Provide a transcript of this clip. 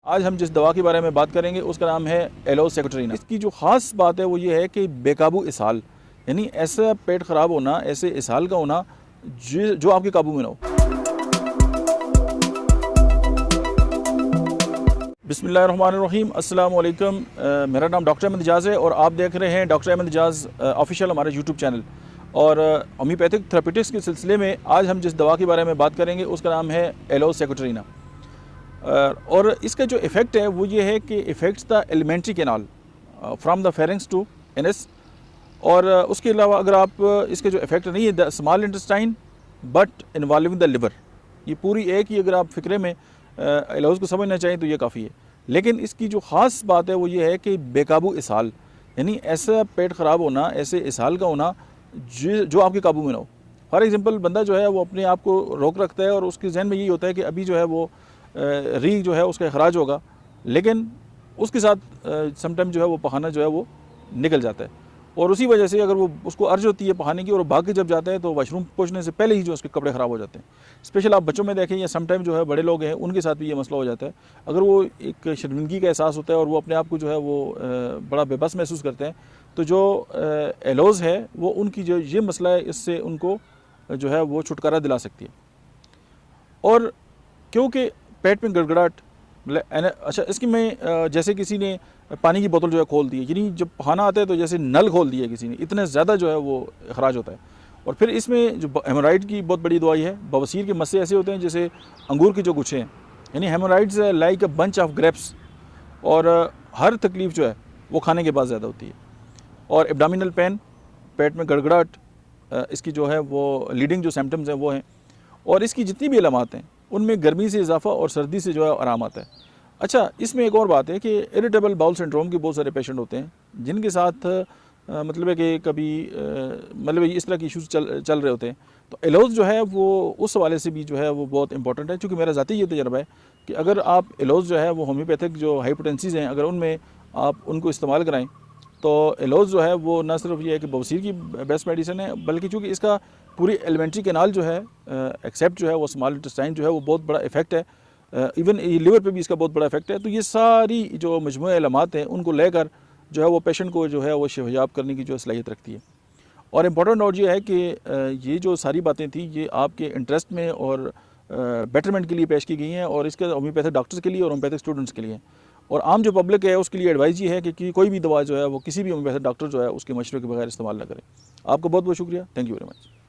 आज हम जिस दवा के बारे में बात करेंगे उसका नाम है एलोसेक्ट्रीन। इसकी जो ख़ास बात है वो ये है कि बेकाबू इसहाल, यानी ऐसा पेट ख़राब होना, ऐसे इसहाल का होना जो आपके काबू में ना हो। बिस्मिल्लाहिर्रहमानिर्रहीम, अस्सलाम वालेकुम। मेरा नाम डॉक्टर अहमद इजाज़ है और आप देख रहे हैं डॉक्टर अहमद इजाज़ ऑफिशियल हमारा यूट्यूब चैनल। और होम्योपैथिक थेरेपेटिक्स के सिलसिले में आज हम जिस दवा के बारे में बात करेंगे उसका नाम है एलोसेक्ट्रीन। और इसका जो इफ़ेक्ट है वो ये है कि effects the elementary canal from the pharynx to anus. और उसके अलावा अगर आप इसके जो इफ़ेक्ट नहीं है the small intestine but involving the liver, ये पूरी एक ही अगर आप फ़िक्रे में एलोज को समझना चाहें तो ये काफ़ी है। लेकिन इसकी जो ख़ास बात है वो ये है कि बेकाबू इसहाल, यानी ऐसा पेट ख़राब होना, ऐसे इसहाल का होना जो आपके काबू में ना हो। फॉर एग्ज़ाम्पल बंदा जो है वो अपने आप को रोक रखता है और उसके जहन में यही होता है कि अभी जो है वो री जो है उसका अखराज होगा, लेकिन उसके साथ समटाइम जो है वो पखाना जो है वो निकल जाता है। और उसी वजह से अगर वो उसको अर्ज होती है पखाने की और भाग के जब जाता है तो वॉशरूम पहुंचने से पहले ही जो उसके कपड़े ख़राब हो जाते हैं। स्पेशल आप बच्चों में देखें या समटाइम जो है बड़े लोग हैं उनके साथ भी ये मसला हो जाता है। अगर वो एक शर्मिंदगी का एहसास होता है और वो अपने आप को जो है वो बड़ा बेबस महसूस करते हैं, तो जो एलोज़ है वो उनकी जो ये मसला है इससे उनको जो है वो छुटकारा दिला सकती है। और क्योंकि पेट में गड़गड़ाहट अच्छा, इसकी में जैसे किसी ने पानी की बोतल जो है खोल दी है, यानी जब पखाना आता है तो जैसे नल खोल दिया किसी ने, इतने ज़्यादा जो है वो अखराज होता है। और फिर इसमें जो हेमोराइड की बहुत बड़ी दवाई है। बवासीर के मसले ऐसे होते हैं जैसे अंगूर के जो गुच्छे हैं, यानी haemorrhoids like a bunch of grapes. और हर तकलीफ़ जो है वो खाने के बाद ज़्यादा होती है। और एब्डामिनल पेन, पेट में गड़गड़ाहट, इसकी जो है वो लीडिंग जो सिम्टम्स हैं वो हैं। और इसकी जितनी भी अलामात हैं उनमें गर्मी से इजाफा और सर्दी से जो है आराम आता है। अच्छा, इसमें एक और बात है कि इरिटेबल बाउल सिंड्रोम के बहुत सारे पेशेंट होते हैं जिनके साथ मतलब है कि कभी मतलब इस तरह के इश्यूज चल रहे होते हैं। तो एलोज जो है वो उस हवाले से भी जो है वो बहुत इंपॉर्टेंट है, क्योंकि मेरा ज़ाती ये तजर्बा है कि अगर आप एलोज जो है वो होम्योपैथिक जो हाइपोटेंसीज हैं अगर उनमें आप उनको इस्तेमाल कराएँ तो एलोज जो है वो न सिर्फ ये है कि बवासीर की बेस्ट मेडिसिन है, बल्कि चूँकि इसका पूरी एलिमेंट्री कैनाल जो है एक्सेप्ट जो है वो स्मॉल इंटेस्टाइन जो है वो बहुत बड़ा इफेक्ट है। इवन लीवर पे भी इसका बहुत बड़ा इफेक्ट है। तो ये सारी जो मजमूई अलामात हैं उनको लेकर जो है वो पेशेंट को जो है वो शिफायाब करने की जो सलाहियत रखती है। और इम्पॉर्टेंट नोट ये है कि ये जो सारी बातें थी ये आपके इंटरेस्ट में और बेटरमेंट के लिए पेश की गई हैं, और इसके होम्योपैथिक डॉक्टर्स के लिए और होम्योपैथिक स्टूडेंट्स के लिए। और आम जो पब्लिक है उसके लिए एडवाइस ये है कि कोई भी दवा जो है वो किसी भी होम्योपैथिक डॉक्टर जो है उसके मशवरे के बगैर इस्तेमाल ना करें। आपका बहुत बहुत शुक्रिया। Thank you very much.